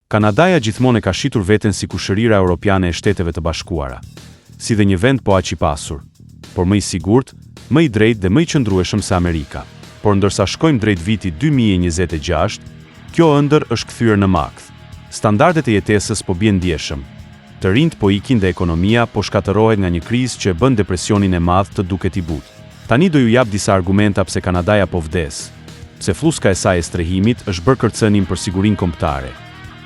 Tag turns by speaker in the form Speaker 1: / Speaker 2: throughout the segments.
Speaker 1: Kanadaja gjithmonë ka shitur veten si kushërira europiane e Shteteve të Bashkuara, si dhe një vend po aq i pasur, por më i sigurt, më i drejtë dhe më i qëndrueshëm se Amerika. Por ndërsa shkojmë drejt vitit 2026, kjo ëndër është kthyer në makth. Standardet e jetesës po bien ndjeshëm. Të rinjt po ikin dhe ekonomia po shkatërohet nga një krizë që e bën depresionin e madh të duket i butë. Tani do ju jap disa argumenta pse Kanadaja po vdes, pse fluska e saj e strehimit është bërë kërcënim për sigurinë kombëtare,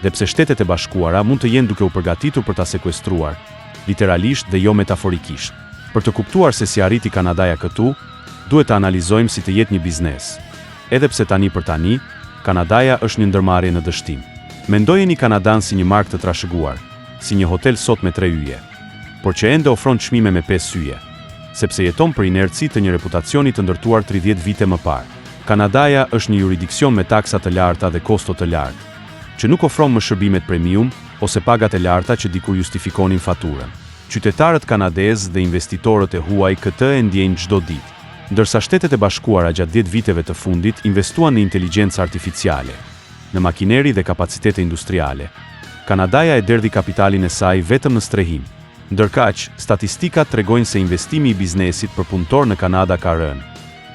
Speaker 1: dhe pse Shtetet e Bashkuara mund të jenë duke u përgatitur për ta sekuestruar, literalisht dhe jo metaforikisht. Për të kuptuar se si arriti Kanadaja këtu, duhet të analizojmë si të jetë një biznes. Edhe pse tani për tani, Kanadaja është një ndërmarrje në dështim. Mendojeni Kanadan si një markë të trashëguar, si një hotel sot me 3 yje, por që ende ofron çmime me 5 yje, sepse jeton për inerci të një reputacioni të ndërtuar 30 vite më parë. Kanadaja është një jurisdiksion me taksa të larta dhe kosto të lartë, që nuk ofron më shërbimet premium ose pagat e larta që dikur justifikonin faturën. Qytetarët kanadezë dhe investitorët e huaj këtë e ndjejnë çdo ditë. Ndërsa Shtetet e Bashkuara gjatë 10 viteve të fundit investuan në inteligjencë artificiale, në makineri dhe kapacitete industriale, Kanadaja e derdhi kapitalin e saj vetëm në strehim. Ndërkaq, statistikat tregojnë se investimi i biznesit për punëtor në Kanada ka rënë,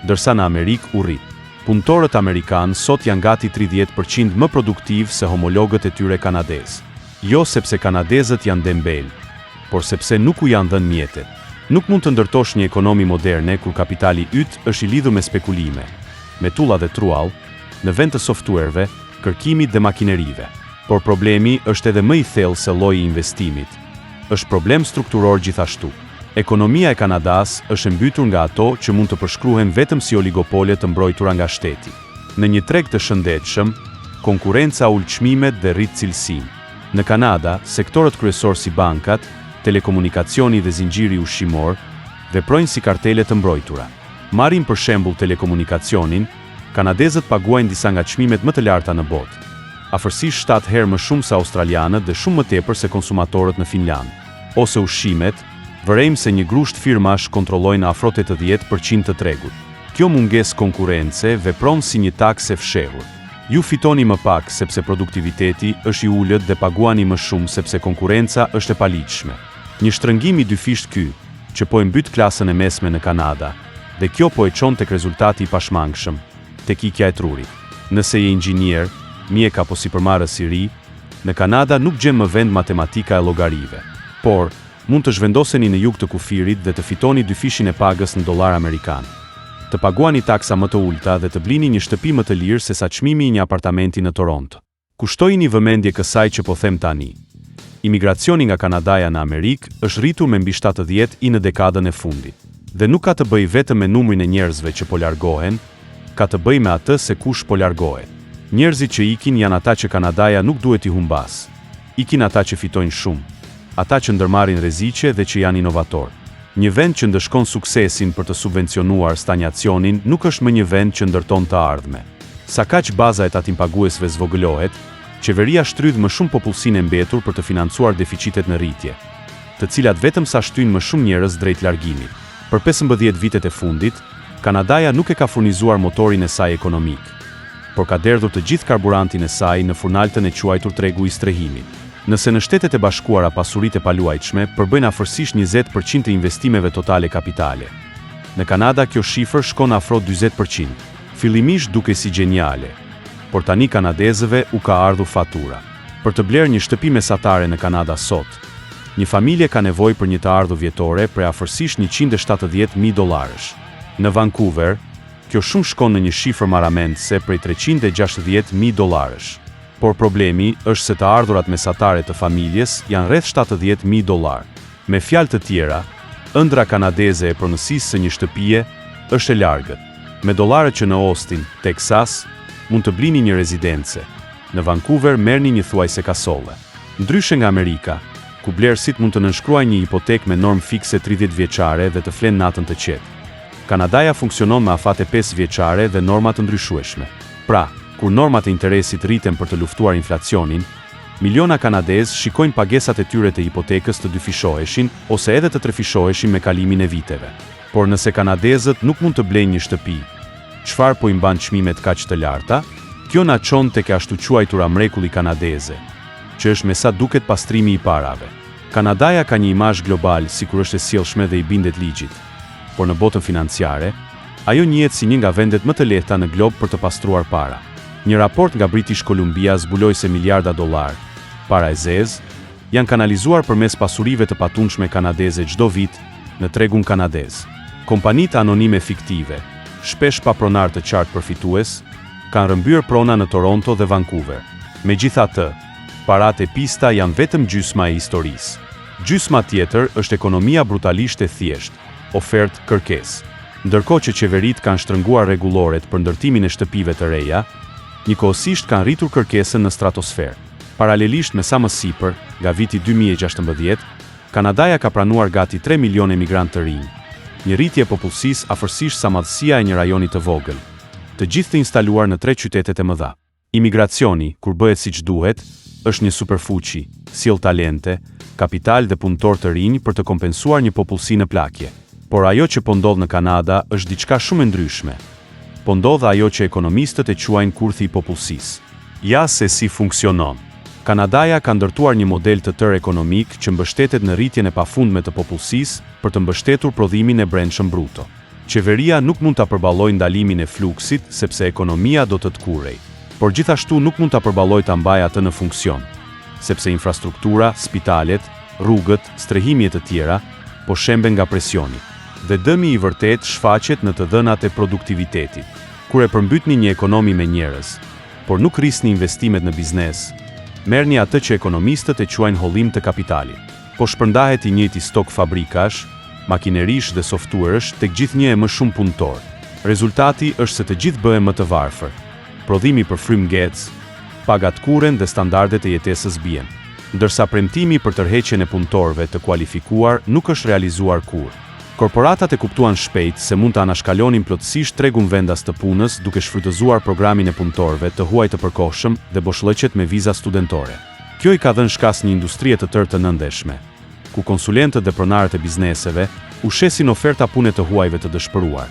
Speaker 1: ndërsa në Amerikë u rrit. Punëtorët amerikanë sot janë gati 30% më produktiv se homologët e tyre kanadezë. Jo sepse kanadezët janë dembel, por sepse nuk u janë dhënë mjetet. Nuk mund të ndërtosh një ekonomi moderne kur kapitali yt është i lidhur me spekulime, me tulla dhe truall, në vend të softwareve, kërkimit dhe makinerive. Por problemi është edhe më i thellë se lloji i investimit. Është problem strukturor gjithashtu. Ekonomia e Kanadas është mbytur nga ato që mund të përshkruhen vetëm si oligopole të mbrojtura nga shteti. Në një treg të shëndetshëm, konkurenca ul çmimet dhe rrit cilësinë. Në Kanada, sektorët kryesor si bankat, telekomunikacioni dhe zinxhiri ushqimor veprojnë si kartele të mbrojtura. Marrim për shembull telekomunikacionin, kanadezët paguajnë disa nga çmimet më të larta në botë, afërsisht 7 herë më shumë se australianët dhe shumë më tepër se konsumatorët në Finland. Ose ushqimet, vërejmë se një grusht firmash kontrollojnë afro 80% të tregut. Kjo mungesë konkurrence vepron si një taksë e fshehur. Ju fitoni më pak sepse produktiviteti është i ulët dhe paguani më shumë sepse konkurenca është e paligjshme. Një shtrëngim i dyfisht ky, që po e mbyt klasën e mesme në Kanada, dhe kjo po e çon tek rezultati i pashmangshëm, tek ikja e trurit. Nëse je inxhinier, mjek apo sipërmarrës i ri, në Kanada nuk gjen më vend matematika e llogarive. Por, mund të zhvendoseni në jug të kufirit dhe të fitoni dyfishin e pagës në dollar amerikan. Të paguani taksa më të ulta dhe të blini një shtëpi më të lirë se sa çmimi i një apartamenti në Toronto. Kushtojini vëmendje kësaj që po them tani. Imigracioni nga Kanadaja në Amerikë është rritur me mbi 70 në dekadën e fundit. Dhe nuk ka të bëjë vetëm me numrin e njerëzve që po largohen, ka të bëjë me atë se kush po largohet. Njerëzit që ikin janë ata që Kanadaja nuk duhet i humbas. Ikin ata që fitojnë shumë, ata që ndërmarrin rreziqe dhe që janë inovator. Një vend që ndëshkon suksesin për të subvencionuar stagnacionin nuk është më një vend që ndërton të ardhme. Sa kaq baza e tatim paguesve zvogëlohet, qeveria shtrydh më shumë popullsinë e mbetur për të financuar deficitet në rritje, të cilat vetëm sa shtyn më shumë njerëz drejt largimit. Për 15 vitet e fundit, Kanadaja nuk e ka furnizuar motorin e saj ekonomik, por ka derdhur të gjithë karburantin e saj në furnaltën e quajtur tregu i strehimit. Nëse në Shtetet e Bashkuara pasuritë e paluajtshme përbëjnë afërsisht 20% të investimeve totale kapitale, në Kanada kjo shifër shkon afro 40%. Fillimisht duke si geniale, por tani kanadezëve u ka ardhur fatura. Për të blerë një shtëpi mesatare në Kanada sot, një familje ka nevojë për një të ardhur vjetore për afërsisht $170,000. Në Vancouver, kjo shumë shkon në një shifër marramendse prej $360,000. Por problemi është se të ardhurat mesatare të familjes janë rreth $70,000. Me fjalë të tjera, ëndra kanadeze e pronësisë së një shtëpie është e largët. Me dollarët që në Austin, Texas, mund të blini një rezidence. Në Vancouver merrni një thuajse kasolle. Ndryshe nga Amerika, ku blerësit mund të nënshkruajnë një hipotekë me normë fikse 30 vjeçare dhe të flenë natën të qetë. Kanadaja funksionon me afate 5 vjeçare dhe norma të ndryshueshme. Pra, kur normat e interesit rriten për të luftuar inflacionin, miliona kanadezë shikojnë pagesat e tyre të hipotekës të dyfishoheshin ose edhe të trefishoheshin me kalimin e viteve. Por nëse kanadezët nuk mund të blejnë një shtëpi, çfarë po i mban çmimet kaq të larta? Kjo na çon tek ashtu quajtura mrekulli kanadeze, që është me sa duket pastrimi i parave. Kanadaja ka një imazh global sikur është e sjellshme dhe i bindet ligjit, por në botën financiare, ajo njihet si një nga vendet më të lehta në glob për të pastruar para. Një raport nga British Columbia zbuloi se miliarda dollar, para e zezë, janë kanalizuar përmes pasurive të patundshme kanadeze çdo vit në tregun kanadez. Kompanitë anonime fiktive, shpesh pa pronar të qartë përfitues, kanë rrëmbyer prona në Toronto dhe Vancouver. Megjithatë, paratë e pista janë vetëm gjysma e historisë. Gjysma tjetër është ekonomia brutalisht e thjeshtë, ofertë-kërkesë. Ndërkohë që qeveritë kanë shtrënguar rregulloret për ndërtimin e shtëpive të reja, njëkohësisht kanë rritur kërkesën në stratosferë. Paralelisht me sa më sipër, nga viti 2016, Kanadaja ka pranuar gati 3 milion emigrantë të rinj, një rritje e popullsisë afërsisht sa madhësia e një rajoni të vogël, të gjithë të instaluar në 3 qytetet e mëdha. Imigracioni, kur bëhet siç duhet, është një superfuqi, sjell talente, kapital dhe punëtor të rinj për të kompensuar një popullsi në plakje. Por ajo që po ndodh në Kanada është diçka shumë e ndryshme. Po ndodh ajo që ekonomistët e quajnë kurthi i popullsisë. Ja se si funksionon. Kanadaja ka ndërtuar një model të tërë ekonomik që mbështetet në rritjen e pafundme të popullsisë për të mbështetur prodhimin e brendshëm bruto. Qeveria nuk mund ta përballojë ndalimin e fluksit sepse ekonomia do të tkurrej, por gjithashtu nuk mund ta përballojë ta mbajë atë në funksion, sepse infrastruktura, spitalet, rrugët, strehimi e të tjera po shemben nga presioni. Dhe dëmi i vërtet shfaqet në të dhënat e produktivitetit. Kur e përmbytni një ekonomi me njerëz, por nuk rrisni investimet në biznes, merrni atë që ekonomistët e quajnë hollim të kapitalit. Po shpërndahet i njëjti stok fabrikash, makinerish dhe softwaresh tek gjithnjë e më shumë punëtor. Rezultati është se të gjithë bëhen më të varfër. Prodhimi për frymë ngec, pagat kuren dhe standardet e jetesës bien. Ndërsa premtimi për tërheqjen e punëtorëve të kualifikuar nuk është realizuar kurrë. Korporatat e kuptuan shpejt se mund të anashkalonin plotësisht tregun vendas të punës duke shfrytëzuar programin e punëtorëve të huaj të përkohshëm dhe boshllëqet me viza studentore. Kjo i ka dhënë shkas një industrie të tërë të nëndeshme, ku konsulentët dhe pronarët e bizneseve ushesin oferta pune të huajve të dëshpëruar,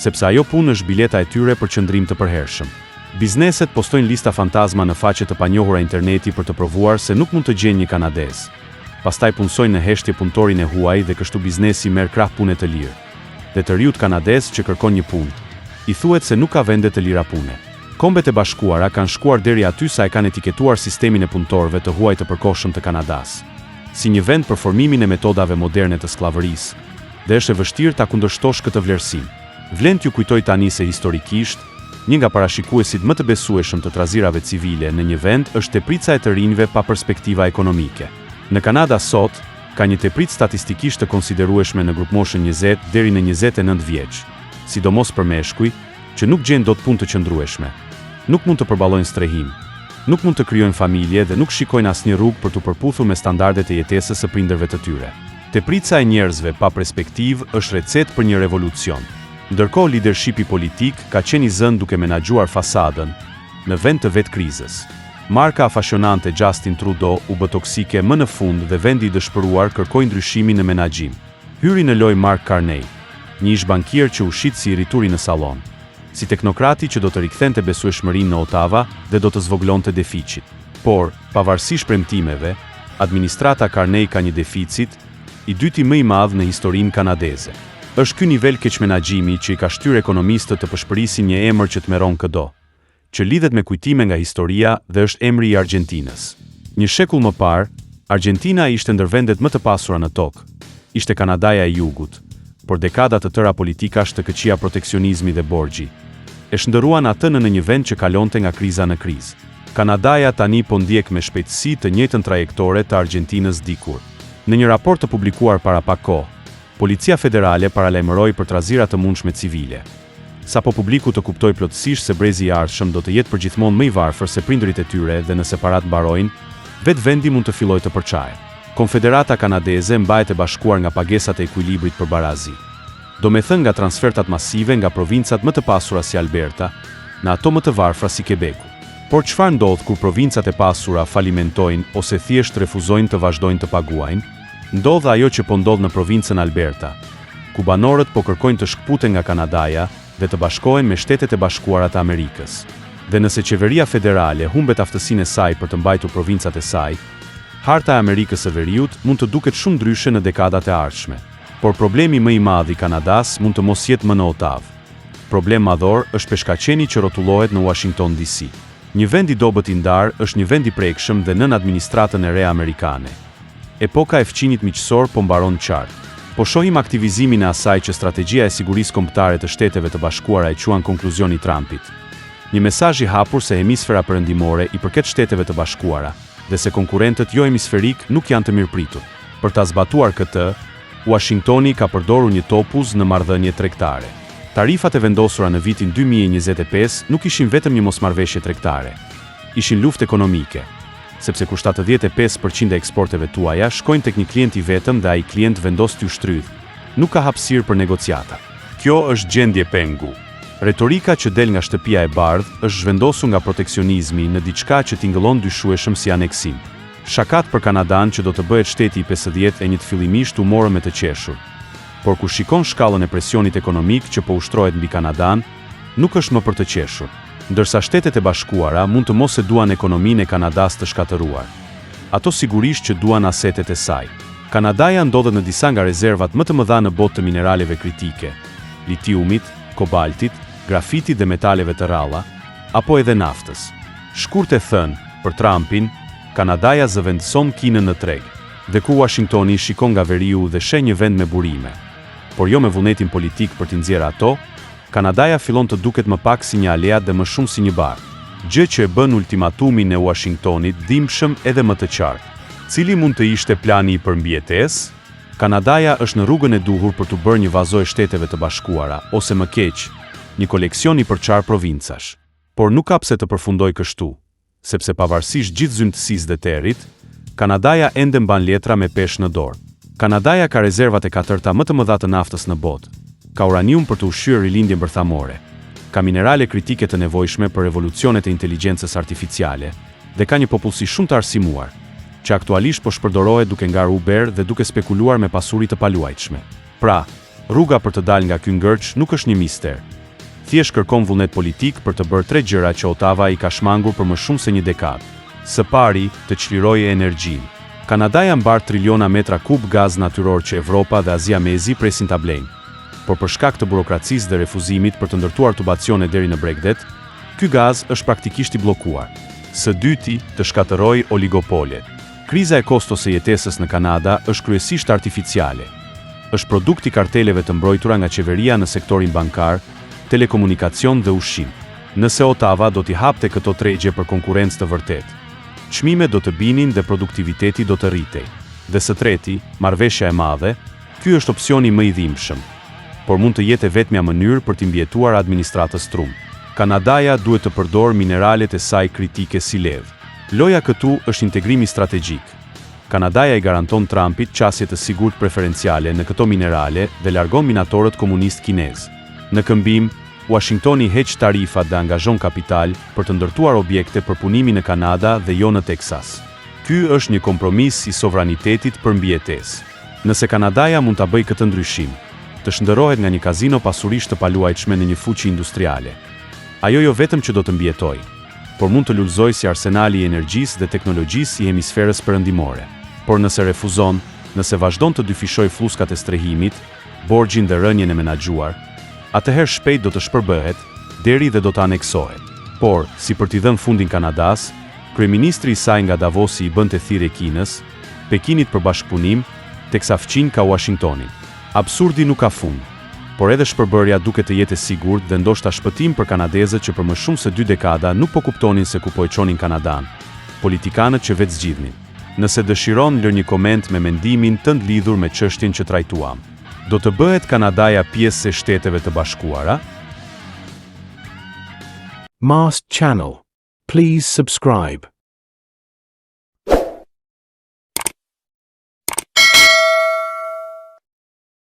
Speaker 1: sepse ajo punë është bileta e tyre për qëndrim të përhershëm. Bizneset postojnë lista fantazma në faqe të panjohura interneti për të provuar se nuk mund të gjejnë një kanadez. Pastaj punsojnë në heshtje punëtorin e huaj dhe kështu biznesi merr krah pune të lirë. Dhe të riut kanadez që kërkon një punë, i thuhet se nuk ka vende të lira pune. Kombet e Bashkuara kanë shkuar deri aty sa e kanë etiketuar sistemin e punëtorëve të huaj të përkohshëm të Kanadas si një vend për formimin e metodave moderne të skllavërisë, dhe është e vështirë ta kundërshtosh këtë vlerësim. Vlen t'ju kujtoj tani se historikisht, një nga parashikuesit më të besueshëm të trazirave civile në një vend është teprica e të rinjve pa perspektiva ekonomike. Në Kanada sot, ka një teprit statistikisht të konsiderueshme në grupmoshën 20 deri në 29 vjeç, sidomos për meshkuj, që nuk gjen dot punë të qëndrueshme. Nuk mund të përballojnë strehim, nuk mund të krijojnë familje dhe nuk shikojnë asnjë rrugë për të përputhur me standardet e jetesës së prindërve të tyre. Teprica e njerëzve pa perspektivë është recetë për një revolucion. Ndërkohë leadershipi politik ka qenë i zënë duke menaxhuar fasadën në vend të vetë krizës. Marka afashionante Justin Trudeau u bë toksike më në fund dhe vendi i dëshpëruar kërkoi ndryshimin në menaxhim. Hyri në lojë Mark Carney, një ish bankier që u shit si i rituri në sallon, si teknokrati që do të rikthente besueshmërinë në Ottawa dhe do të zvoglonte deficit. Por, pavarësisht premtimeve, administrata Carney ka një deficit i dyti më i madh në historinë kanadeze. Është ky nivel keqmenaxhimi që i ka shtyrë ekonomistët të përshpërisin një emër që tmeron këdo, që lidhet me kujtime nga historia dhe është emri i Argjentinës. Një shekull më parë, Argjentina ishte ndër vendet më të pasura në tokë. Ishte Kanadaja e Jugut, por dekada të tëra politikash të këqija proteksionizmi dhe borxhi e shndëruan atë në një vend që kalonte nga kriza në krizë. Kanadaja tani po ndjek me shpejtësi të njëjtën trajektore të Argjentinës dikur. Në një raport të publikuar para pak kohë, Policia Federale paralajmëroi për trazira të mundshme civile. Sapo publiku të kuptoj plotësisht se brezi i ardhshëm do të jetë përgjithmonë më i varfër se prindërit e tyre dhe nëse parat mbarojnë, vetë vendi mund të fillojë të përçajë. Konfederata Kanadeze mbahet e bashkuar nga pagesat e ekuilibrit për barazi. Do me thënë nga transfertat masive nga provincat më të pasura si Alberta, në ato më të varfra si Quebeku. Por çfarë ndodh kur provincat e pasura falimentojnë ose thjesht refuzojnë të vazhdojnë të paguajnë? Ndodh ajo që po ndodh në provincën Alberta, ku banorët po kërkojnë të shkputen nga Kanadaja dhe të bashkohen me Shtetet e Bashkuara të Amerikës. Dhe nëse qeveria federale humbet aftësinë e saj për të mbajtur provincat e saj, harta e Amerikës së Veriut mund të duket shumë ndryshe në dekadat e ardhshme. Por problemi më i madh i Kanadas mund të mos jetë më në Otavë. Problem madhor është peshkaqeni që rrotullohet në Washington DC. Një vend i dobët i ndar është një vend i prekshëm dhe nën administratën e re amerikane. Epoka e fqinjit miqësor po mbaron qartë. Po shohim aktivizimin e asaj që strategjia e sigurisë kombëtare të Shteteve të Bashkuara e quan konkluzioni Trumpit. Një mesazh i hapur se hemisfera perëndimore i përket Shteteve të Bashkuara dhe se konkurrentët jo hemisferik nuk janë të mirëpritur. Për ta zbatuar këtë, Washingtoni ka përdorur një topuz në marrëdhënie tregtare. Tarifat e vendosura në vitin 2025 nuk ishin vetëm një mosmarrëveshje tregtare. Ishin luftë ekonomike, sepse kur 75% e eksporteve tuaja shkojnë tek një klient i vetëm dhe ai klient vendos t'ju shtrydh, nuk ka hapësirë për negociata. Kjo është gjendje pengu. Retorika që del nga shtëpia e bardhë është zhvendosur nga proteksionizmi në diçka që tingëllon dyshueshëm si aneksim. Shakat për Kanadan që do të bëhet shteti i 51 fillimisht u morën me të qeshur. Por kur shikon shkallën e presionit ekonomik që po ushtrohet mbi Kanadan, nuk është më për të qeshur. Ndërsa Shtetet e Bashkuara mund të mos e duan ekonominë e Kanadas të shkatëruar. Ato sigurisht që duan asetet e saj. Kanadaja ndodhet në disa nga rezervat më të mëdha në botë të mineraleve kritike, litiumit, kobaltit, grafitit dhe metaleve të ralla, apo edhe naftës. Shkurt e thënë, për Trumpin, Kanadaja zëvendëson Kinën në treg, dhe ku Washingtoni shikon nga veriu dhe sheh një vend me burime. Por jo me vullnetin politik për t'i nxjerrë ato, Kanadaja fillon të duket më pak si një aleat dhe më shumë si një bar. Gjë që e bën ultimatumin e Washingtonit dhimbshëm edhe më të qartë. Cili mund të ishte plani i përmbjetesë? Kanadaja është në rrugën e duhur për të bërë një vazoj Shteteve të Bashkuara, ose më keq, një koleksion i përçar provincash. Por nuk ka pse të përfundoj kështu, sepse pavarësisht gjithë zymtësisë dhe territ, Kanadaja ende mban letra me peshë në dorë. Kanadaja ka rezervat e katërta më të mëdha të naftës në botë. Ka uranium për të ushqyer rilindjen bërthamore. Ka minerale kritike të nevojshme për revolucionet e inteligjencës artificiale dhe ka një popullsi shumë të arsimuar, që aktualisht po shpërdorohet duke ngarë Uber dhe duke spekuluar me pasuri të paluajtshme. Pra, rruga për të dalë nga ky ngërç nuk është një mister. Thjesht kërkon vullnet politik për të bërë 3 gjëra që Otava i ka shmangur për më shumë se një dekadë. Së pari, të çlirojë energjinë. Kanadaja mbar triliona metra kub gaz natyror që Evropa dhe Azia Mezi presin ta blejnë. Por për shkak të burokracisë dhe refuzimit për të ndërtuar tubacione deri në Bregdet, ky gaz është praktikisht i bllokuar. Së dyti, të shkatërrojë oligopolet. Kriza e kostos së jetesës në Kanada është kryesisht artificiale. Është produkt i karteleve të mbrojtura nga qeveria në sektorin bankar, telekomunikacion dhe ushqim. Nëse Otava do t'i hapte këto tregje për konkurrencë të vërtetë, çmimet do të binin dhe produktiviteti do të rritej. Dhe së treti, marrëveshja e madhe, ky është opsioni më i dhimbshëm, por mund të jetë vetmja mënyrë për t'i mbjetuar administratës Trump. Kanadaja duhet të përdorë mineralet e saj kritike si levë. Loja këtu është integrimi strategjik. Kanadaja i garanton Trumpit qasje të sigurt preferenciale në këto minerale dhe largon minatorët komunist kinez. Në këmbim, Washingtoni heq tarifat dhe angazhon kapital për të ndërtuar objekte për punimin në Kanada dhe jo në Teksas. Ky është një kompromis i sovranitetit përmbjetesë. Nëse Kanadaja mund ta bëjë këtë ndryshim, të shndërrohet nga një kazino pasurish të paluajtshme në një fuqi industriale. Ajo jo vetëm që do të mbjetojë, por mund të lulëzojë si arsenali i energjisë dhe teknologjisë i hemisferës perëndimore. Por nëse refuzon, nëse vazhdon të dyfishojë flluzkat e strehimit, borxhin dhe rënien e menaxhuar, atëherë shpejt do të shpërbëhet, deri dhe do të aneksohet. Por, si për t'i dhënë fundin Kanadas, kryeministri i saj nga Davosi i bënte thirrje Kinës, Pekinit për bashkëpunim, teksa fqin ka Washingtonin. Absurdi nuk ka fund, por edhe shpërbërja duket të jetë e sigurt dhe ndoshta shpëtim për kanadezët që për më shumë se 2 dekada nuk po kuptonin se ku po e çonin Kanadan, politikanët që vetë zgjidhnin. Nëse dëshiron, lër një koment me mendimin tënd lidhur me çështjen që trajtuam. Do të bëhet Kanadaja pjesë e Shteteve të Bashkuara?
Speaker 2: Mast Channel. Please subscribe.